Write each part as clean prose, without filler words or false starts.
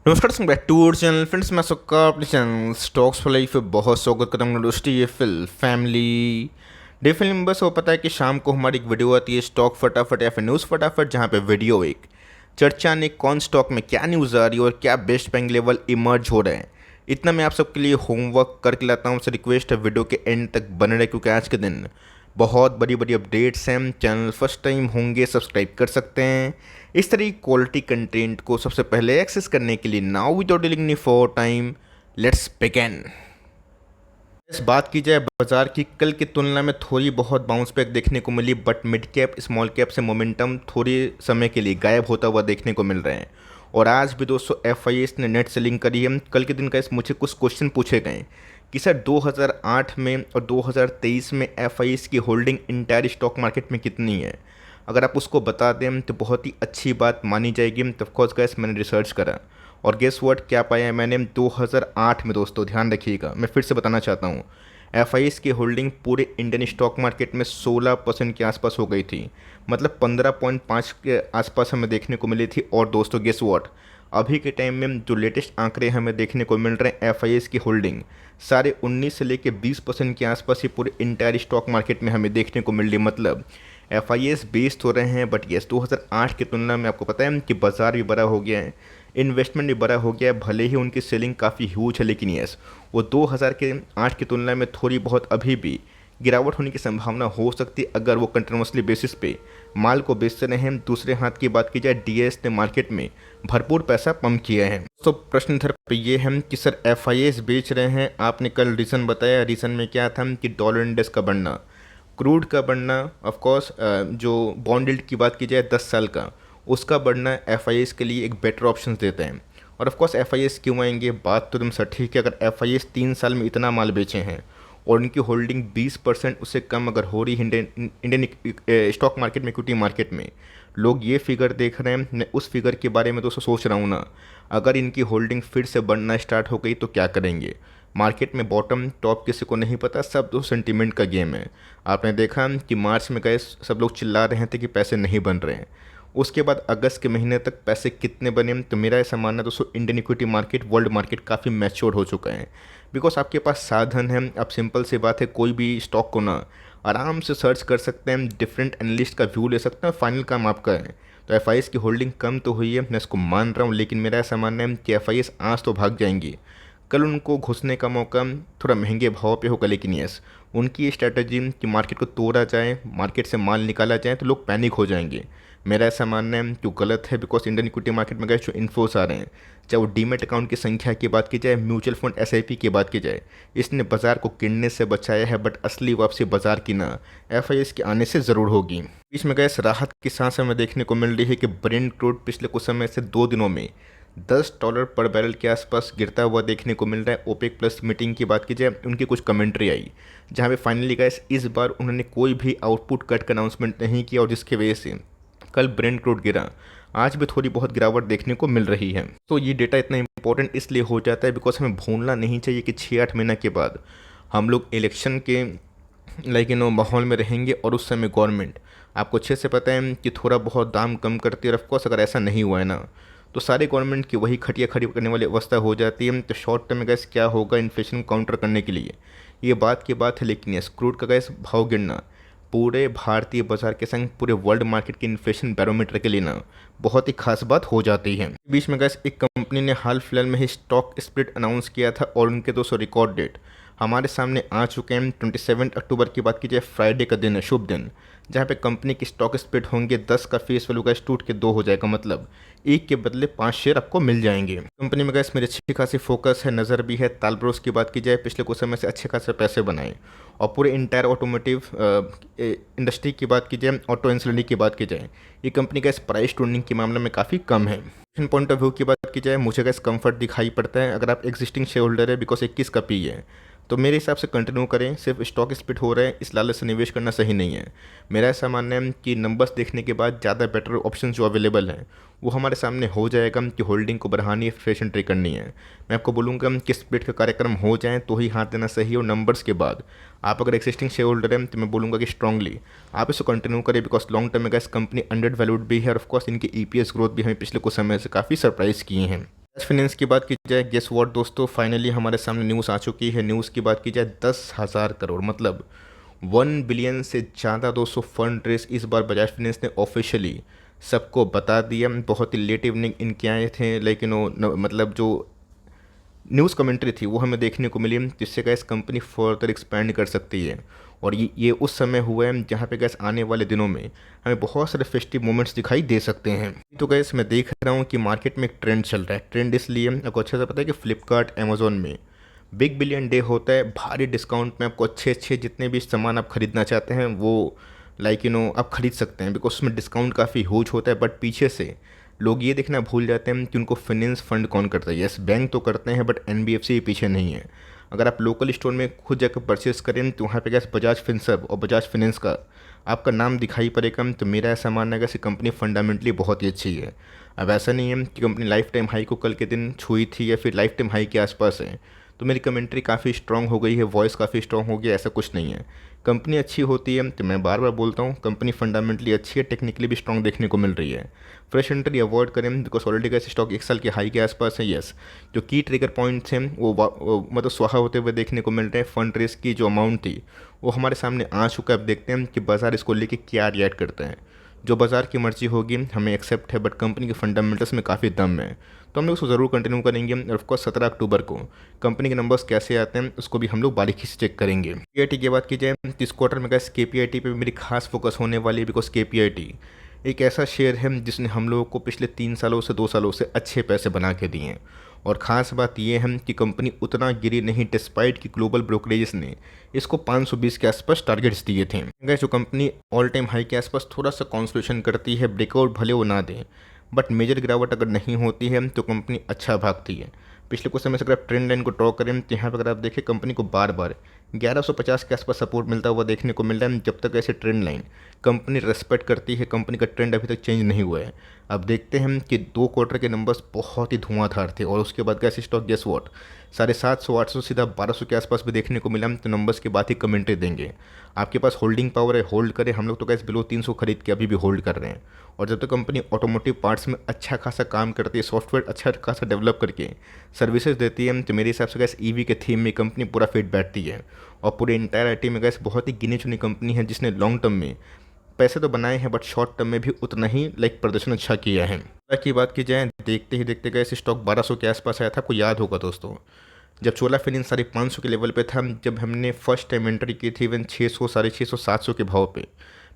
नमस्कार back to our channel friends. मैं सबका अपने चैनल स्टॉक्स फॉर लाइफ पे बहुत स्वागत करता हूँ दोस्ती। ये फिल फैमिली डे फिल्म बस वो पता है कि शाम को हमारी एक वीडियो आती है स्टॉक फटाफट या फिर न्यूज़ फटाफट, जहाँ पे वीडियो एक चर्चा ने कौन स्टॉक में क्या न्यूज़ आ रही है और क्या बेस्ट पेइंग लेवल इमर्ज हो रहे हैं। इतना मैं आप सबके लिए होमवर्क करके लाता हूँ। रिक्वेस्ट है वीडियो के एंड तक बने रहे, क्योंकि आज के दिन बहुत बड़ी बड़ी अपडेट्स हैं। चैनल फर्स्ट टाइम होंगे सब्सक्राइब कर सकते हैं। इस तरह की क्वालिटी कंटेंट को सबसे पहले एक्सेस करने के लिए now without dealing any for time let's begin. इस बात की जाए बाजार की, कल की तुलना में थोड़ी बहुत बाउंस बैक देखने को मिली, but mid cap small cap से मोमेंटम थोड़े समय के लिए गायब होता हुआ देखने को मिल रहे हैं। और आज भी दोस्तों एफआईएस ने नेट सेलिंग करी है। कल के दिन का इस मुझे कुछ क्वेश्चन पूछे गए कि सर 2008 में और 2023 में एफआईएस की होल्डिंग इंटायर स्टॉक मार्केट में कितनी है। अगर आप उसको बता दें तो बहुत ही अच्छी बात मानी जाएगी। तो ऑफकोर्स गाइस मैंने रिसर्च करा और गेस व्हाट क्या पाया है मैंने 2008 में। दोस्तों ध्यान रखिएगा, मैं फिर से बताना चाहता हूँ, एफआईएस की होल्डिंग पूरे इंडियन स्टॉक मार्केट में 16% के आसपास हो गई थी। मतलब 15.5 के आसपास हमें देखने को मिली थी। और दोस्तों गेस व्हाट, अभी के टाइम में जो लेटेस्ट आंकड़े हमें देखने को मिल रहे हैं एफआईएस की होल्डिंग सारे 19 से लेकर 20% के आसपास ही पूरे इंटायर स्टॉक मार्केट में हमें देखने को मिल रही। मतलब एफआईएस बेस्ड हो रहे हैं। बट येस 2008 की तुलना में आपको पता है कि बाजार भी बड़ा हो गया है, इन्वेस्टमेंट भी बड़ा हो गया है। भले ही उनकी सेलिंग काफ़ी ह्यूज है, लेकिन येस वो 2008 की तुलना में थोड़ी बहुत अभी भी गिरावट होने की संभावना हो सकती है, अगर वो कंटिन्यूसली बेसिस पे माल को बेचते रहे हैं। दूसरे हाथ की बात की जाए, डीएस ने मार्केट में भरपूर पैसा पंप किया है। तो प्रश्न इधर पे ये है कि सर एफआईएस बेच रहे हैं, आपने कल रीज़न बताया। रीज़न में क्या था कि डॉलर इंडेक्स का बढ़ना, क्रूड का बढ़ना, ऑफ कोर्स जो बॉन्ड यील्ड की बात की जाए 10 साल का, उसका बढ़ना एफआईएस के लिए एक बेटर ऑप्शन देते हैं। और ऑफ कोर्स एफआईएस क्यों आएंगे, बात तो एकदम सटीक है। अगर एफआईएस 3 साल में इतना माल बेचे हैं और उनकी होल्डिंग 20% उससे कम अगर हो रही है इंडियन स्टॉक मार्केट में, इक्विटी मार्केट में, लोग ये फिगर देख रहे हैं। मैं उस फिगर के बारे में दोस्तों सोच रहा हूँ ना, अगर इनकी होल्डिंग फिर से बढ़ना स्टार्ट हो गई तो क्या करेंगे। मार्केट में बॉटम टॉप किसी को नहीं पता, सब दो सेंटीमेंट का गेम है। आपने देखा कि मार्च में गए सब लोग चिल्ला रहे थे कि पैसे नहीं बन रहे हैं। उसके बाद अगस्त के महीने तक पैसे कितने बने। तो मेरा ऐसा मानना है दोस्तों, Indian equity market, world market काफ़ी मैच्योर हो चुका है। बिकॉज आपके पास साधन है। अब सिंपल सी बात है, कोई भी स्टॉक को ना आराम से सर्च कर सकते हैं, डिफरेंट एनालिस्ट का व्यू ले सकते हैं, फाइनल काम आपका है। तो एफआईएस की होल्डिंग कम तो हुई है, मैं इसको मान रहा हूँ, लेकिन मेरा ऐसा मानना है कि एफआईएस आज तो भाग जाएंगी, कल उनको घुसने का मौका थोड़ा महंगे भाव पे होगा। लेकिन यस, उनकी स्ट्रैटेजी कि मार्केट को तोड़ा जाए, मार्केट से माल निकाला जाए, तो लोग पैनिक हो जाएंगे। मेरा ऐसा मानना है कि गलत है। बिकॉज इंडियन इक्विटी मार्केट में गए जो इन्फोस आ रहे हैं, चाहे वो डीमेट अकाउंट की संख्या की बात की जाए, म्यूचुअल फंड एसआईपी की बात की जाए, इसने बाजार को गिरने से बचाया है। बट असली वापसी बाजार की ना एफआईएस के आने से ज़रूर होगी। बीच में गए राहत की सांस हमें देखने को मिल रही है कि ब्रेंट क्रूड पिछले कुछ समय से 2 दिनों में $10 पर बैरल के आसपास गिरता हुआ देखने को मिल रहा है। ओपेक प्लस मीटिंग की बात की जाए, उनकी कुछ कमेंट्री आई जहाँ पे फाइनली गाइस इस बार उन्होंने कोई भी आउटपुट कट का अनाउंसमेंट नहीं किया, और जिसकी वजह से कल ब्रेंट क्रूड गिरा। आज भी थोड़ी बहुत गिरावट देखने को मिल रही है। तो ये डेटा इतना इंपॉर्टेंट इसलिए हो जाता है बिकॉज हमें भूलना नहीं चाहिए कि 6-8 महीने के बाद हम लोग इलेक्शन के माहौल में रहेंगे, और उस समय गवर्नमेंट आपको अच्छे से पता है कि थोड़ा बहुत दाम कम करती है। और ऑफकोर्स अगर ऐसा नहीं हुआ है ना, तो सारे गवर्नमेंट की वही खटिया खड़ी करने वाली अवस्था हो जाती है। तो शॉर्ट टर्म में गैस क्या होगा, इन्फ्लेशन काउंटर करने के लिए ये बात की बात है। लेकिन यस, क्रूड का गैस भाव गिरना पूरे भारतीय बाजार के संग पूरे वर्ल्ड मार्केट के इन्फ्लेशन बैरोमीटर के लिए ना बहुत ही खास बात हो जाती है। बीच में गैस एक कंपनी ने हाल फिलहाल में ही स्टॉक स्प्लिट अनाउंस किया था, और उनके 200 रिकॉर्ड डेट हमारे सामने आ चुके हैं। 27 अक्टूबर की बात की जाए, फ्राइडे का दिन है, शुभ दिन, जहाँ पे कंपनी की स्टॉक स्प्लिट होंगे। 10 का फेस वैल्यू गैस टूट के 2 हो जाएगा, मतलब एक के बदले 5 शेयर आपको मिल जाएंगे। कंपनी में गैस मेरी अच्छी खासी फोकस है, नज़र भी है। तालब्रोस की बात की जाए, पिछले कुछ समय से अच्छे खासे पैसे बनाए। और पूरे इंटायर ऑटोमोटिव इंडस्ट्री की बात की जाए, ऑटो इंसलेंडी की बात की जाए, ये कंपनी गैस प्राइस टूर्निंग के मामले में काफ़ी कम है। पॉइंट ऑफ व्यू की बात की जाए, मुझे गैस कंफर्ट दिखाई पड़ता है अगर आप एग्जिस्टिंग शेयर होल्डर है। बिकॉज 21 का पी है, तो मेरे हिसाब से कंटिन्यू करें। सिर्फ स्टॉक स्प्लिट हो रहा है इस लालच से निवेश करना सही नहीं है। मेरा ऐसा मानना है कि नंबर्स देखने के बाद ज़्यादा बेटर ऑप्शन जो अवेलेबल हैं वो हमारे सामने हो जाएगा कि होल्डिंग को बढ़ानी है, फ्रेशन ट्रे करनी है। मैं आपको बोलूँगा कि स्प्लिट का कार्यक्रम हो जाए तो ही हाथ देना सही। और नंबर्स के बाद आप अगर एक्सिस्टिंग शेयर होल्डर हैं तो मैं बोलूँगा कि स्ट्रांगली आप इसको कंटिन्यू करें। बिकॉज लॉन्ग टर्म में गैस कंपनी अंडर वैल्यूड भी है, और ऑफकोर्स इनकी ईपीएस ग्रोथ भी हमें पिछले कुछ समय से काफ़ी सरप्राइज़ किए हैं। फाइनेंस की बात की जाए, गेस व्हाट दोस्तों, फाइनली हमारे सामने न्यूज़ आ चुकी है। न्यूज़ की बात की जाए 10,000 करोड़ मतलब 1 बिलियन से ज़्यादा दोस्तों फंड रेस इस बार बजाज फाइनेंस ने ऑफिशियली सबको बता दिया। बहुत ही लेट इवनिंग इनके आए थे, लेकिन वो मतलब जो न्यूज़ कमेंट्री थी वो हमें देखने को मिली, जिससे गैस कंपनी फर्दर एक्सपैंड कर सकती है। और ये उस समय हुआ है जहाँ पे गैस आने वाले दिनों में हमें बहुत सारे फेस्टिव मोमेंट्स दिखाई दे सकते हैं। तो गैस मैं देख रहा हूँ कि मार्केट में एक ट्रेंड चल रहा है। ट्रेंड इसलिए आपको अच्छे से पता है कि फ्लिपकार्ट अमेजोन में बिग बिलियन डे होता है, भारी डिस्काउंट में आपको अच्छे अच्छे जितने भी सामान आप खरीदना चाहते हैं वो आप खरीद सकते हैं, बिकॉज उसमें डिस्काउंट काफ़ी ह्यूज होता है। बट पीछे से लोग ये देखना भूल जाते हैं कि उनको फाइनेंस फंड कौन करता है। यस, बैंक तो करते हैं बट एनबीएफसी पीछे नहीं है। अगर आप लोकल स्टोर में खुद जाकर परचेस करें तो वहाँ पे गैस बजाज फिनसर्व और बजाज फाइनेंस का आपका नाम दिखाई पड़ेगा। तो मेरा ऐसा मानना है कि कंपनी फंडामेंटली बहुत ही अच्छी है। अब ऐसा नहीं है कि कंपनी लाइफ टाइम हाई को कल के दिन छुई थी या फिर लाइफ टाइम हाई के आसपास है तो मेरी कमेंट्री काफ़ी स्ट्रांग हो गई है, वॉइस काफ़ी स्ट्रांग हो गया, ऐसा कुछ नहीं है। कंपनी अच्छी होती है तो मैं बार बार बोलता हूँ कंपनी फंडामेंटली अच्छी है, टेक्निकली भी स्ट्रांग देखने को मिल रही है। फ्रेश एंट्री अवॉइड करें बिकॉज ऑलरेडी का स्टॉक 1 साल के हाई के आसपास है। यस, जो की ट्रिगर पॉइंट्स हैं वो मतलब स्वाहा होते हुए देखने को मिल रहे हैं। फंड रेस की जो अमाउंट थी वो हमारे सामने आ चुका है। अब देखते हैं कि बाजार इसको लेके क्या रिएक्ट करते हैं। जो बाज़ार की मर्जी होगी हमें एक्सेप्ट है, बट कंपनी के फंडामेंटल्स में काफ़ी दम है तो हम लोग उसको ज़रूर कंटिन्यू करेंगे। और ऑफकोर्स 17 अक्टूबर को कंपनी के नंबर्स कैसे आते हैं उसको भी हम लोग बारीकी से चेक करेंगे। केपीआईटी की बात की जाए तो इस क्वार्टर में गैस केपीआईटी पे मेरी खास फोकस होने वाली है, बिकॉज केपीआईटी एक ऐसा शेयर है जिसने हम लोगों को पिछले 3 सालों से 2 सालों से अच्छे पैसे बना के दिए हैं। और ख़ास बात यह है कि कंपनी उतना गिरी नहीं, डिस्पाइट कि ग्लोबल ब्रोकरेजेस ने इसको 520 के आसपास टारगेट्स दिए थे। गैस जो कंपनी ऑल टाइम हाई के आसपास थोड़ा सा कॉन्सोलेशन करती है, ब्रेकआउट भले वो ना दें बट मेजर गिरावट अगर नहीं होती है तो कंपनी अच्छा भागती है। पिछले कुछ समय से अगर आप ट्रेंड लाइन को ड्रॉ करें तो यहाँ पर अगर आप देखें कंपनी को बार बार 1150 के आसपास सपोर्ट मिलता हुआ देखने को मिल रहा है। जब तक ऐसे ट्रेंड लाइन कंपनी रेस्पेक्ट करती है, कंपनी का ट्रेंड अभी तक चेंज नहीं हुआ है। अब देखते हैं कि 2 क्वार्टर के नंबर्स बहुत ही धुआंधार थे और उसके बाद कैसे स्टॉक गेस वॉट 750 800 सीधा 1200 के आसपास भी देखने को मिला। तो नंबर्स की बात ही कमेंट्री देंगे। आपके पास होल्डिंग पावर है, होल्ड करें। हम लोग तो कैसे बिलो 300 खरीद के अभी भी होल्ड कर रहे हैं। और जब तक कंपनी ऑटोमोटिव पार्ट्स में अच्छा खासा काम करती है, सॉफ्टवेयर अच्छा खासा डेवलप करके सर्विसेज देती है, तो मेरे हिसाब से गैस ईवी के थीम में कंपनी पूरा फिट बैठती है। और पूरे इंटायर आईटी में गैस बहुत ही गिनी चुनी कंपनी है जिसने लॉन्ग टर्म में पैसे तो बनाए हैं बट शॉर्ट टर्म में भी उतना ही प्रदर्शन अच्छा किया है। की बात की जाए देखते ही देखते गए स्टॉक 1200 के आसपास आया था। आपको याद होगा दोस्तों जब चोला फाइनेंस 550 के लेवल पे था, जब हमने फर्स्ट टाइम एंट्री की थी इवन 600 650 700 के भाव पे,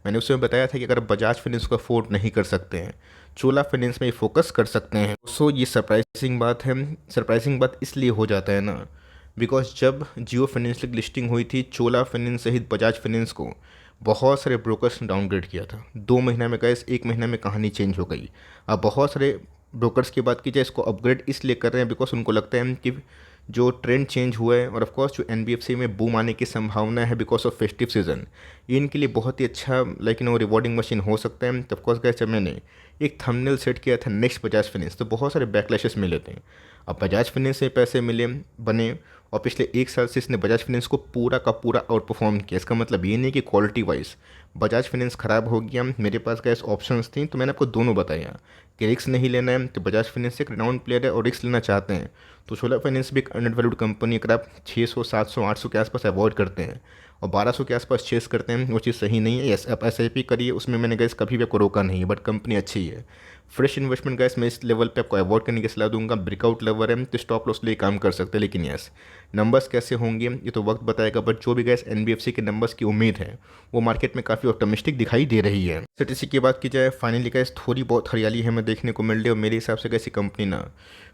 मैंने उसमें बताया था कि अगर बजाज फाइनेंस को अफोर्ड नहीं कर सकते हैं चोला फाइनेंस में फोकस कर सकते हैं। सो ये सरप्राइजिंग बात है। सरप्राइजिंग बात इसलिए हो जाता है ना बिकॉज जब जियो फाइनेंस की लिस्टिंग हुई थी चोला फाइनेंस सहित बजाज फाइनेंस को बहुत सारे ब्रोकर्स ने डाउनग्रेड किया था। 2 महीना में गैस 1 महीना में कहानी चेंज हो गई। अब बहुत सारे ब्रोकर्स की बात की जाए इसको अपग्रेड इसलिए कर रहे हैं बिकॉज उनको लगता है कि जो ट्रेंड चेंज हुआ है और ऑफ कोर्स जो एनबीएफसी में बूम आने की संभावना है बिकॉज ऑफ फेस्टिव सीजन, इनके लिए बहुत ही अच्छा रिवॉर्डिंग मशीन हो सकता है। तो ऑफकोर्स गैस जब मैंने एक थंबनेल सेट किया था नेक्स्ट बजाज फाइनेंस तो बहुत सारे बैकलैशेस मिले थे। अब बजाज फाइनेंस से पैसे मिले बने और पिछले 1 साल से इसने बजाज फाइनेंस को पूरा का पूरा आउट परफॉर्म किया। इसका मतलब ये नहीं कि क्वालिटी वाइज बजाज फाइनेंस ख़राब हो गया। मेरे पास गैस ऑप्शंस थी तो मैंने आपको दोनों बताया कि रिस्क नहीं लेना है तो बजाज फाइनेंस एक रिनाउंड प्लेयर है और रिस्क लेना चाहते हैं तो चोला फाइनेंस भी एक अंडरवैल्यूड कंपनी। अगर आप 600 700 800 के आसपास अवॉइड करते हैं और 1200 के आसपास चेस करते हैं वो चीज़ सही नहीं है। यस, आप SIP करिए, उसमें मैंने गैस कभी भी आपको रोका नहीं है बट कंपनी अच्छी है। फ्रेश इन्वेस्टमेंट गैस मैं इस लेवल पे आपको अवॉइड करने की सलाह दूंगा। ब्रेकआउट लेवल है तो स्टॉप लॉस लिए काम कर सकते हैं, लेकिन यस नंबर्स कैसे होंगे ये तो वक्त बताएगा। बट जो भी गैस एनबीएफसी के नंबर्स की उम्मीद है वो मार्केट में काफ़ी ऑप्टिमिस्टिक दिखाई दे रही है। सीटीसी की बात की जाए फाइनली गैस थोड़ी बहुत हरियाली हमें देखने को मिल रही है और मेरे हिसाब से कैसी कंपनी ना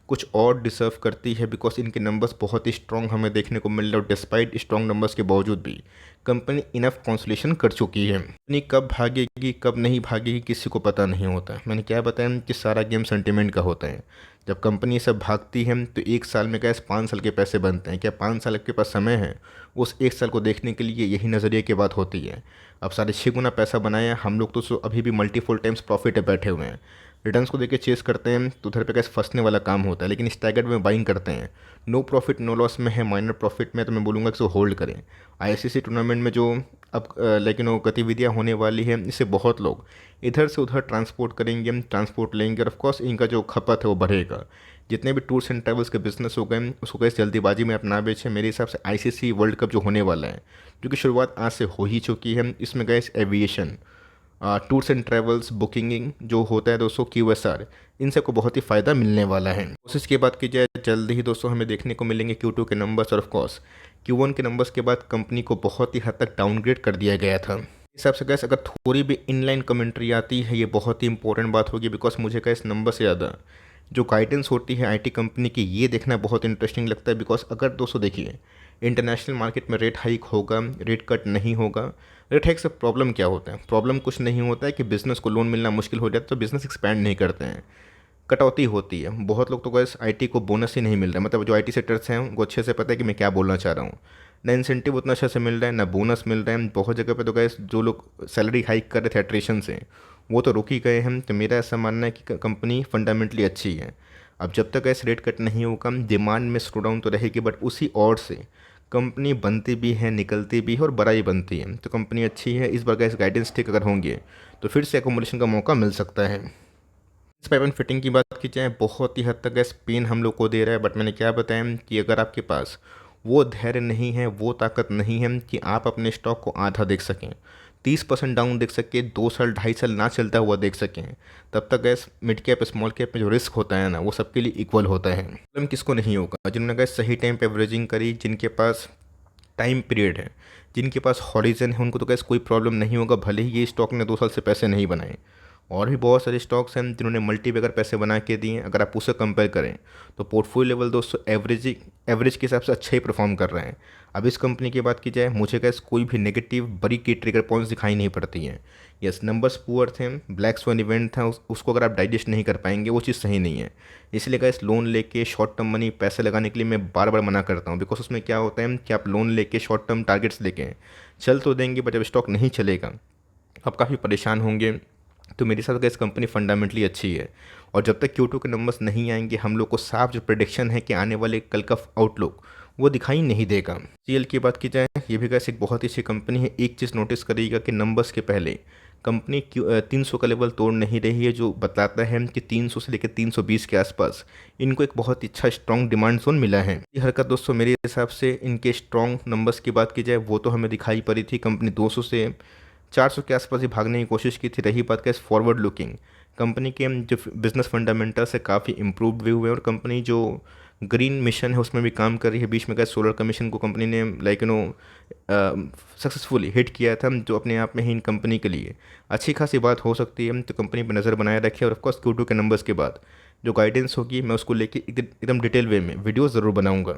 कुछ और डिजर्व करती है बिकॉज इनके नंबर्स बहुत ही स्ट्रॉन्ग हमें देखने को मिल रहे हैं और डिस्पाइट स्ट्रॉन्ग नंबर्स के बावजूद भी कंपनी इनफ कॉन्सोलेशन कर चुकी है। कंपनी कब भागेगी कब नहीं भागेगी किसी को पता नहीं होता। मैंने क्या बताया कि सारा गेम सेंटिमेंट का होता है। जब कंपनी सब भागती है तो 1 साल में गैस 5 साल के पैसे बनते हैं। क्या 5 साल के पास समय है उस 1 साल को देखने के लिए? यही नज़रिए की बात होती है। अब 6.5 गुना पैसा बनाया हम लोग तो अभी भी मल्टीपल टाइम्स प्रॉफिट पे बैठे हुए हैं। रिटर्न्स को देके चेस करते हैं तो उधर पे कैसे फंसने वाला काम होता है, लेकिन स्टैगर्ड में बाइंग करते हैं। नो प्रॉफिट नो लॉस में है, माइनर प्रॉफिट में तो मैं बोलूँगा कि इसको होल्ड करें। आईसीसी टूर्नामेंट में जो अब गतिविधियाँ होने वाली हैं, इससे बहुत लोग इधर से उधर ट्रांसपोर्ट करेंगे, ट्रांसपोर्ट लेंगे और ऑफकोर्स इनका जो खपत है वो बढ़ेगा। जितने भी टूर्स एंड ट्रैवल्स के बिजनेस हो गए उसको कैसे जल्दीबाजी में अपना बेचें। मेरे हिसाब से आईसीसी वर्ल्ड कप जो होने वाला है, जो कि शुरुआत आज से हो ही चुकी है, इसमें गए aviation, tours and travels, booking जो होता है दोस्तों, क्यूएसआर, इन सबको बहुत ही फ़ायदा मिलने वाला है। कोशिश की बात की जाए, जल्द ही दोस्तों हमें देखने को मिलेंगे Q2 के नंबर्स और ऑफ कोर्स Q1 के नंबर्स के बाद कंपनी को बहुत ही हद तक डाउनग्रेड कर दिया गया था। इस हिसाब से गैस अगर थोड़ी भी इनलाइन कमेंट्री आती है, ये बहुत ही इंपॉर्टेंट बात होगी, बिकॉज मुझे गैस नंबर से ज़्यादा जो गाइडेंस होती है आईटी कंपनी की, ये देखना बहुत इंटरेस्टिंग लगता है। बिकॉज अगर दोस्तों देखिए, इंटरनेशनल मार्केट में रेट हाइक होगा, रेट कट नहीं होगा। रेट हाइक से प्रॉब्लम क्या होता है? प्रॉब्लम कुछ नहीं होता है कि बिज़नेस को लोन मिलना मुश्किल हो जाता है, तो बिज़नेस एक्सपैंड नहीं करते हैं, कटौती होती है। बहुत लोग तो गैस आईटी को बोनस ही नहीं मिल रहा है, मतलब जो आईटी सेक्टर्स हैं उनको अच्छे से पता है कि मैं क्या बोलना चाह रहा हूँ। ना इंसेंटिव उतना अच्छे से मिल रहा है, ना बोनस मिल रहा है। बहुत जगह पे तो गैस जो लोग सैलरी हाइक कर रहे थे एट्रिशन से, वो तो रुक ही गए हैं। तो मेरा ऐसा मानना है कि कंपनी फंडामेंटली अच्छी है। अब जब तक ऐसे रेट कट नहीं होगा, डिमांड में स्लो डाउन तो रहेगी, बट उसी और से कंपनी बनती भी है, निकलती भी है और बड़ा ही बनती है। तो कंपनी अच्छी है। इस बार गैस गाइडेंस ठीक अगर होंगे तो फिर से एकोमोडेशन का मौका मिल सकता है। इस पाइप एंड फिटिंग की बात की जाए, बहुत ही हद तक गैस पेन हम लोग को दे रहा है, बट मैंने क्या बताया कि अगर आपके पास वो धैर्य नहीं है, वो ताकत नहीं है कि आप अपने स्टॉक को आधा देख सकें, 30% डाउन देख सकें, 2 साल 2.5 साल ना चलता हुआ देख सकें, तब तक gas mid cap small cap में जो रिस्क होता है ना, वो सबके लिए इक्वल होता है। प्रॉब्लम किसको नहीं होगा? जिन्होंने गैस सही टाइम पे एवरेजिंग करी, जिनके पास टाइम पीरियड है, जिनके पास हॉरिजन है, उनको तो गैस कोई प्रॉब्लम नहीं होगा, भले ही ये स्टॉक ने 2 साल से पैसे नहीं बनाए। और भी बहुत सारे स्टॉक्स हैं जिन्होंने मल्टी बैगर पैसे बना के दिए। अगर आप उससे कंपेयर करें तो पोर्टफोलियो लेवल दोस्तों एवरेज के हिसाब से अच्छा ही परफॉर्म कर रहे हैं। अब इस कंपनी की बात की जाए, मुझे गैस कोई भी नेगेटिव बड़ी की ट्रिगर पॉइंट्स दिखाई नहीं पड़ती हैं। यस, नंबर्स पुअर थे, ब्लैक स्वैन इवेंट था, उसको अगर आप डाइजेस्ट नहीं कर पाएंगे, वो चीज़ सही नहीं है। इसलिए गैस लोन लेके शॉर्ट टर्म मनी पैसे लगाने के लिए मैं बार बार मना करता हूँ। बिकॉज उसमें क्या होता है कि आप लोन लेके शॉर्ट टर्म टारगेट्स लेके चल तो देंगे, बट जब स्टॉक नहीं चलेगा आप काफ़ी परेशान होंगे। तो मेरे साथ गैस कंपनी फंडामेंटली अच्छी है। और जब तक Q2 के नंबर्स नहीं आएंगे, हम लोग को साफ जो प्रेडिक्शन है कि आने वाले कल का आउटलुक, वो दिखाई नहीं देगा। CL की बात की जाए, ये भी गैस एक बहुत ही अच्छी कंपनी है। एक चीज़ नोटिस करिएगा कि नंबर्स के पहले कंपनी 300 का लेवल तोड़ नहीं रही है, जो बताता है कि 300 से लेकर 320 के आसपास इनको एक बहुत ही अच्छा स्ट्रॉन्ग डिमांड जोन मिला है। ये हरकत दोस्तों मेरे हिसाब से इनके स्ट्रॉन्ग नंबर्स की बात की जाए, वो तो हमें दिखाई पड़ी थी। कंपनी 200 से 400 के आसपास ही भागने की कोशिश की थी। रही बात का फॉरवर्ड लुकिंग, कंपनी के जो बिजनेस फंडामेंटल्स है काफ़ी इंप्रूव भी हुए, और कंपनी जो ग्रीन मिशन है उसमें भी काम कर रही है। बीच में क्या सोलर कमीशन को कंपनी ने सक्सेसफुली हिट किया था, जो अपने आप में ही इन कंपनी के लिए अच्छी खासी बात हो सकती है। तो कंपनी पर नज़र बनाए रखे, और ऑफकोर्स Q2 के नंबर्स के बाद जो गाइडेंस होगी, मैं उसको लेके एकदम डिटेल वे में वीडियो ज़रूर बनाऊंगा।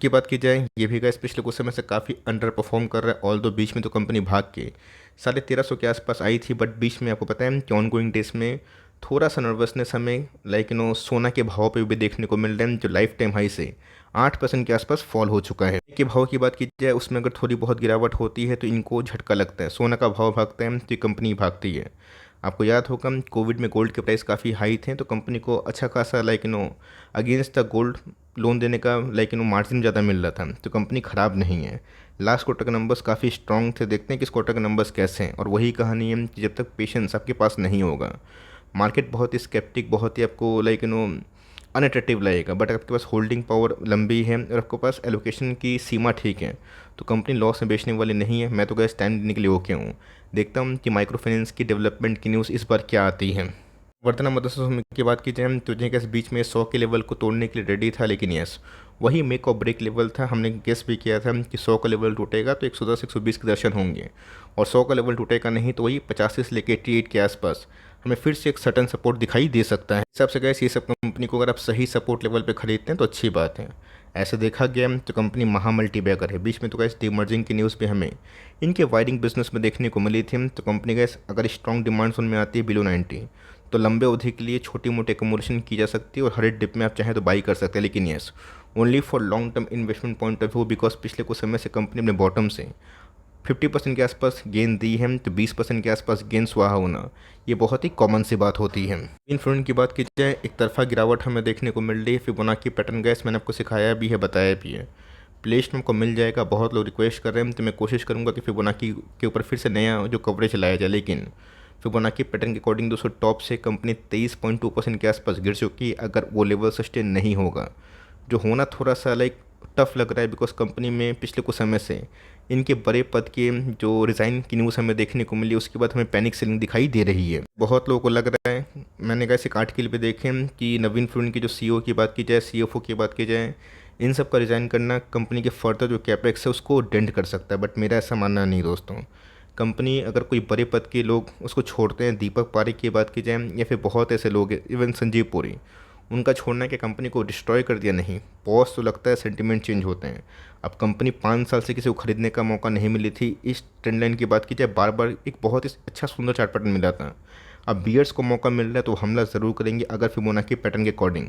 की बात की जाए, ये भी गैस पिछले कुछ समय से काफ़ी अंडर परफॉर्म कर रहा है। ऑल दो बीच में तो कंपनी भाग के 1350 के आसपास आई थी, बट बीच में आपको पता है कि ऑनगोइंग डेज में थोड़ा सा नर्वसनेस हमें सोना के भाव पे भी देखने को मिल रहा है, जो लाइफ टाइम हाई से 8% के आसपास फॉल हो चुका है। के भाव की बात की जाए, उसमें अगर थोड़ी बहुत गिरावट होती है तो इनको झटका लगता है। सोना का भाव भागता है तो ये कंपनी भागती है। आपको याद होगा कोविड में गोल्ड के प्राइस काफ़ी हाई थे, तो कंपनी को अच्छा खासा अगेंस्ट द गोल्ड लोन देने का मार्जिन ज़्यादा मिल रहा था। तो कंपनी ख़राब नहीं है। लास्ट क्वार्टर के नंबर्स काफ़ी स्ट्रॉन्ग थे। देखते हैं कि इस क्वार्टर के नंबर्स कैसे हैं। और वही कहानी है कि जब तक पेशेंस आपके पास नहीं होगा, मार्केट बहुत ही स्केप्टिक, बहुत ही आपको अनअट्रैक्टिव लगेगा, बट आपके पास होल्डिंग पावर लंबी है और आपके पास एलोकेशन की सीमा ठीक है, तो कंपनी लॉस में बेचने वाली नहीं है। मैं तो गैस टाइम देने के लिए ओके हूँ। देखता हूँ कि माइक्रो फाइनेंस की डेवलपमेंट की न्यूज़ इस बार क्या आती है। वर्तना मदरसा की बात की जाए तो गैस बीच में 100 के लेवल को तोड़ने के लिए रेडी था, लेकिन यस वही मेक और ब्रेक लेवल था। हमने गेस भी किया था कि 100 का लेवल टूटेगा तो 110 120 के दर्शन होंगे, और 100 का लेवल टूटेगा नहीं तो वही 85 से लेकर 88 के आसपास हमें फिर से एक सटन सपोर्ट दिखाई दे सकता है। इस हिसाब से गैस ये सब कंपनी को अगर आप सही सपोर्ट लेवल पे खरीदते हैं तो अच्छी बात है। ऐसे देखा गया तो कंपनी महा मल्टीबैगर है। बीच में तो गैस डीमर्जिंग की न्यूज़ भी हमें इनके वायरिंग बिजनेस में देखने को मिली थी। तो कंपनी गैस अगर स्ट्रॉन्ग डिमांड जोन में आती है बिलो 90, तो लंबे अवधि के लिए छोटी मोटी एकोमोडेशन की जा सकती है, और हर एक डिप में आप चाहें तो बाई कर सकते हैं। लेकिन yes only for long term investment point of view, because पिछले कुछ समय से कंपनी अपने बॉटम से 50% के आसपास गेन दी है, तो 20% के आसपास गेन स्वाहा होना ये बहुत ही कॉमन सी बात होती है। इन फ्रंट की बात की जाए, एक तरफा गिरावट हमें देखने को मिल रही है। फिबोनाची पैटर्न गैस मैंने आपको सिखाया भी है, बताया भी है। प्ले लिस्ट में आपको मिल जाएगा। बहुत लोग रिक्वेस्ट कर रहे हैं तो मैं कोशिश करूँगा कि फिबोनाची के ऊपर फिर से नया जो कवरेज लाया जाए। लेकिन फिबोनाची पैटर्न के अकॉर्डिंग दोस्तों टॉप से कंपनी 23.2% के आसपास गिर चुकी है। अगर वो लेवल सस्टेन नहीं होगा, जो होना थोड़ा सा टफ लग रहा है, बिकॉज कंपनी में पिछले कुछ समय से इनके बड़े पद के जो रिज़ाइन की न्यूज़ हमें देखने को मिली, उसके बाद हमें पैनिक सेलिंग दिखाई दे रही है। बहुत लोगों को लग रहा है, मैंने कहा एक आर्टिकल पे देखें कि नवीन फ्लोरिन की जो सीईओ की बात की जाए, सीएफओ की बात की जाए, इन सब का रिज़ाइन करना कंपनी के फर्दर जो कैपेक्स है उसको डेंट कर सकता है। बट मेरा ऐसा मानना नहीं दोस्तों। कंपनी अगर कोई बड़े पद के लोग उसको छोड़ते हैं, दीपक पारेख की बात की जाए या फिर बहुत ऐसे लोग हैं, इवन संजीव पुरी, उनका छोड़ना कि कंपनी को डिस्ट्रॉय कर दिया, नहीं। पॉज तो लगता है, सेंटिमेंट चेंज होते हैं। अब कंपनी 5 साल से किसी को खरीदने का मौका नहीं मिली थी। इस ट्रेंड लाइन की बात की जाए, बार बार एक बहुत ही अच्छा सुंदर चार्ट पैटर्न मिला था। अब बियर्स को मौका मिल रहा है तो हमला ज़रूर करेंगे। अगर फिबोनाची पैटर्न के अकॉर्डिंग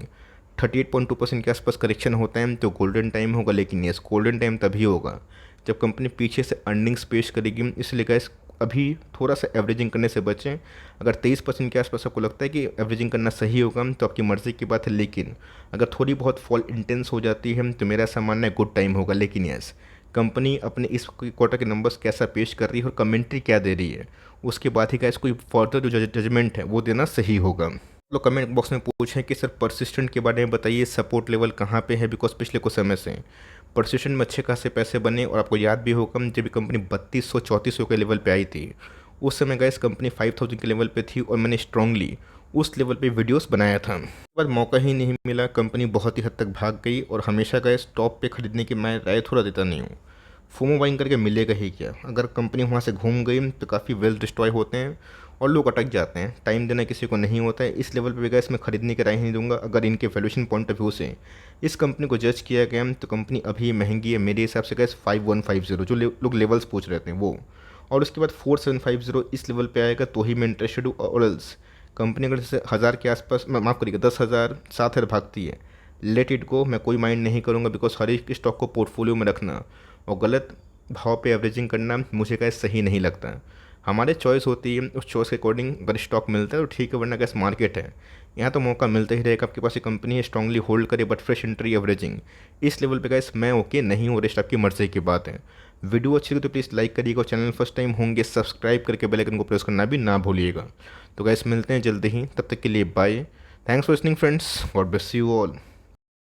38.2% के आसपास करेक्शन होता है तो गोल्डन टाइम होगा। लेकिन ये गोल्डन टाइम तभी होगा जब कंपनी पीछे से अर्निंग्स पेश करेगी। इसलिए गाइस अभी थोड़ा सा एवरेजिंग करने से बचें। अगर 23% के आसपास आपको लगता है कि एवरेजिंग करना सही होगा तो आपकी मर्ज़ी की बात है। लेकिन अगर थोड़ी बहुत फॉल इंटेंस हो जाती है तो मेरा ऐसा मानना है गुड टाइम होगा। लेकिन यस, कंपनी अपने इस क्वार्टर के नंबर्स कैसा पेश कर रही है और कमेंट्री क्या दे रही है, उसके बाद ही गाइस कोई फर्दर जो जजमेंट है वो देना सही होगा। लोग कमेंट बॉक्स में पूछें कि सर परसिस्टेंट के बारे में बताइए, सपोर्ट लेवल कहाँ पे है, बिकॉज पिछले कुछ समय से परसिस्टेंट में अच्छे खासे पैसे बने। और आपको याद भी होगा जब कंपनी 3200-3400 के लेवल पे आई थी, उस समय गाइस कंपनी 5000 के लेवल पे थी और मैंने स्ट्रांगली उस लेवल पे वीडियोस बनाया था। उसके बाद मौका ही नहीं मिला, कंपनी बहुत ही हद तक भाग गई। और हमेशा गाइस टॉप पे खरीदने की मैं राय थोड़ा देता नहीं हूँ। फोमो बाइंग करके मिलेगा ही क्या। अगर कंपनी वहाँ से घूम गई तो काफ़ी वेल्थ डिस्ट्रॉय होते हैं और लोग अटक जाते हैं। टाइम देना किसी को नहीं होता है। इस लेवल पे भी गाइस मैं खरीदने की राय नहीं दूंगा। अगर इनके वैल्यूएशन पॉइंट ऑफ व्यू से इस कंपनी को जज किया गया तो कंपनी अभी महंगी है मेरे हिसाब से गाइस 5150 जो लोग लेवल्स पूछ रहे थे वो। और उसके बाद 4750 इस लेवल पे आएगा तो ही मैं इंटरेस्टेड हूँ। और एल्स कंपनी अगर जैसे 1000 के आसपास, माफ़ करिएगा 10,000 7,000 भागती है, लेट इट गो, मैं कोई माइंड नहीं करूँगा। बिकॉज हर एक स्टॉक को पोर्टफोलियो में रखना और गलत भाव पे एवरेजिंग करना मुझे कैसे सही नहीं लगता। हमारे चॉइस होती है, उस चॉइस के अकॉर्डिंग अगर स्टॉक मिलता है तो ठीक है, वरना कैसे मार्केट है, यहाँ तो मौका मिलता ही रहेगा। आपके पास एक कंपनी है, स्ट्रांगली होल्ड करे, बट फ्रेश एंट्री एवरेजिंग इस लेवल पे गाइस मैं ओके नहीं हूँ। रेस्ट आपकी मर्जी की बात है। वीडियो अच्छी लगी तो प्लीज़ लाइक करिएगा और चैनल फर्स्ट टाइम होंगे सब्सक्राइब करके बेल आइकन को प्रेस करना भी ना भूलिएगा। तो गाइस मिलते हैं जल्दी ही, तब तक के लिए bye. Thanks for listening friends, God bless you all.